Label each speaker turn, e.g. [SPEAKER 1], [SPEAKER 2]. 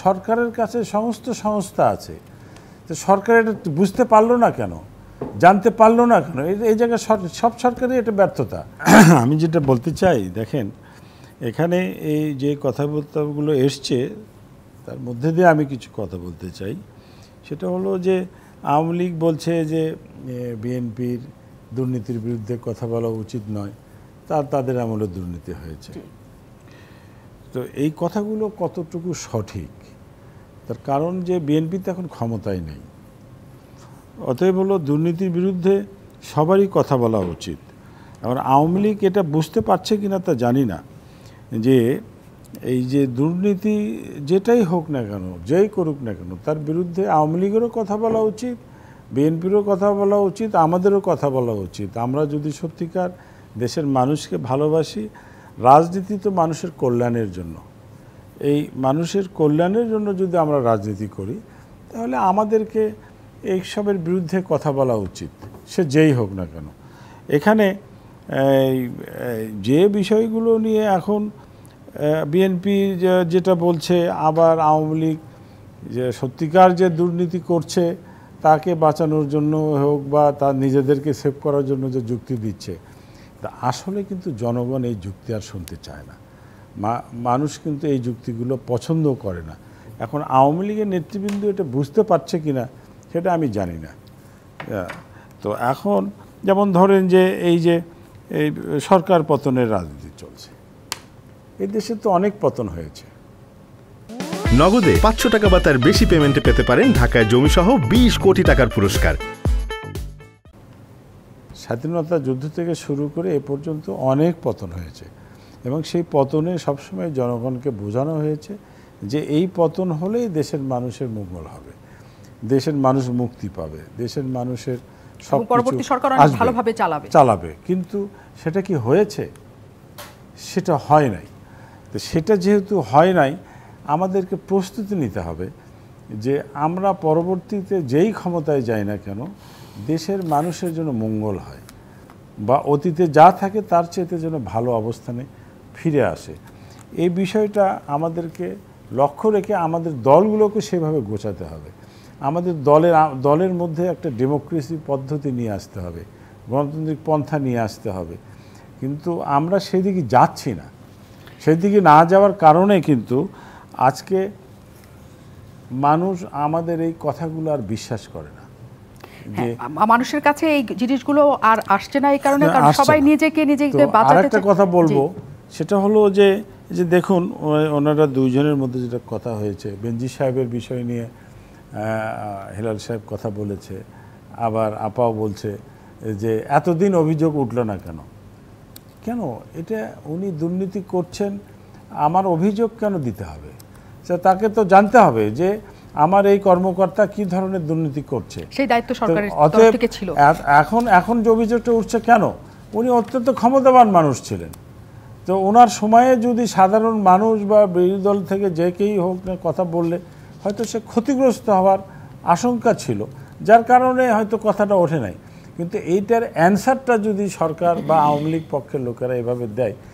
[SPEAKER 1] সরকারের কাছে সমস্ত সংস্থা আছে, তো সরকার এটা বুঝতে পারলো না কেন, জানতে পারলো না কেন? এই জায়গায় সব সরকারই এটা ব্যর্থতা। আমি যেটা বলতে চাই, দেখেন এখানে এই যে কথাবার্তাগুলো এসছে তার মধ্যে দিয়ে আমি কিছু কথা বলতে চাই। সেটা হলো যে আওয়ামী লীগ বলছে যে বিএনপির দুর্নীতির বিরুদ্ধে কথা বলা উচিত নয়, তাদের আমলে দুর্নীতি হয়েছে। তো এই কথাগুলো কতটুকু সঠিক? তার কারণ যে বিএনপি তো এখন ক্ষমতায় নেই, অতএব হলো দুর্নীতির বিরুদ্ধে সবারই কথা বলা উচিত। এবার আওয়ামী লীগ এটা বুঝতে পারছে কিনা তা জানি না, যে এই যে দুর্নীতি যেটাই হোক না কেন, যেই করুক না কেন, তার বিরুদ্ধে আওয়ামী লীগেরও কথা বলা উচিত, বিএনপিরও কথা বলা উচিত, আমাদেরও কথা বলা উচিত। আমরা যদি সত্যিকার দেশের মানুষকে ভালোবাসি, রাজনীতি তো মানুষের কল্যাণের জন্য, এই মানুষের কল্যাণের জন্য যদি আমরা রাজনীতি করি, তাহলে আমাদেরকে এইসবের বিরুদ্ধে কথা বলা উচিত, সে যেই হোক না কেন। এখানে যে বিষয়গুলো নিয়ে এখন বিএনপি যেটা বলছে, আবার আওয়ামী লীগ যে সত্যিকার যে দুর্নীতি করছে তাকে বাঁচানোর জন্য হোক বা তার নিজেদেরকে সেভ করার জন্য যে যুক্তি দিচ্ছে, তা আসলে কিন্তু জনগণ এই যুক্তি আর শুনতে চায় না। মানুষ কিন্তু এই যুক্তিগুলো পছন্দ করে না। এখন আওয়ামী লীগের নেতৃবৃন্দ এটা বুঝতে পারছে কিনা সেটা আমি জানি না। তো এখন যেমন ধরেন যে এই সরকার পতনের রাজনীতি চলছে, এই দেশে তো অনেক পতন হয়েছে।
[SPEAKER 2] নগদে 500 টাকা বা তার বেশি পেমেন্টে পেতে পারেন ঢাকায় জমিসহ 20 কোটি টাকার পুরস্কার।
[SPEAKER 1] স্বাধীনতা যুদ্ধ থেকে শুরু করে এ পর্যন্ত অনেক পতন হয়েছে, এবং সেই পতনে সবসময় জনগণকে বোঝানো হয়েছে যে এই পতন হলেই দেশের মানুষের মঙ্গল হবে, দেশের মানুষ মুক্তি পাবে, দেশের মানুষের সব
[SPEAKER 3] পরবর্তী সরকার ভালোভাবে চালাবে।
[SPEAKER 1] কিন্তু সেটা কি হয়েছে? সেটা হয় নাই। তো সেটা যেহেতু হয় নাই, আমাদেরকে প্রস্তুতি নিতে হবে যে আমরা পরবর্তীতে যেই ক্ষমতায় যাই না কেন, দেশের মানুষের জন্য মঙ্গল হয়, বা অতীতে যা থাকে তার চেয়ে যেন ভালো অবস্থানে ফিরে আসে। এই বিষয়টা আমাদেরকে লক্ষ্য রেখে আমাদের দলগুলোকে সেভাবে গোছাতে হবে। আমাদের দলের মধ্যে একটা ডেমোক্রেসি পদ্ধতি নিয়ে আসতে হবে, গণতান্ত্রিক পন্থা নিয়ে আসতে হবে। কিন্তু আমরা সেদিকে যাচ্ছি না। সেদিকে না যাওয়ার কারণে কিন্তু আজকে মানুষ আমাদের এই কথাগুলো আর বিশ্বাস করে না।
[SPEAKER 3] মানুষের কাছে এই জিনিসগুলো আর আসছে না, এই কারণে সবাই নিজেকে বাঁচাতে।
[SPEAKER 1] আরেকটা কথা বলবো, সেটা হলো যে দেখুন ওনারা দুইজনের মধ্যে যেটা কথা হয়েছে, বেনজি সাহেবের বিষয় নিয়ে হেলাল সাহেব কথা বলেছে, আবার আপাও বলছে যে এতদিন অভিযোগ উঠল না কেন? এটা উনি দুর্নীতি করছেন, আমার অভিযোগ কেন দিতে হবে? তাকে তো জানতে হবে যে আমার এই কর্মকর্তা কি ধরনের দুর্নীতি করছে,
[SPEAKER 3] সেই দায়িত্ব সরকারের তরফ থেকে ছিল।
[SPEAKER 1] এখন যে অভিযোগটা উঠছে কেন? উনি অত্যন্ত ক্ষমতাবান মানুষ ছিলেন, তো ওনার সময়ে যদি সাধারণ মানুষ বা বিরোধী দল থেকে যে কেই হোক না কথা বললে হয়তো সে ক্ষতিগ্রস্ত হওয়ার আশঙ্কা ছিল, যার কারণে হয়তো কথাটা ওঠে নাই। কিন্তু এইটার অ্যান্সারটা যদি সরকার বা আওয়ামী লীগ পক্ষের লোকেরা এভাবে দেয়,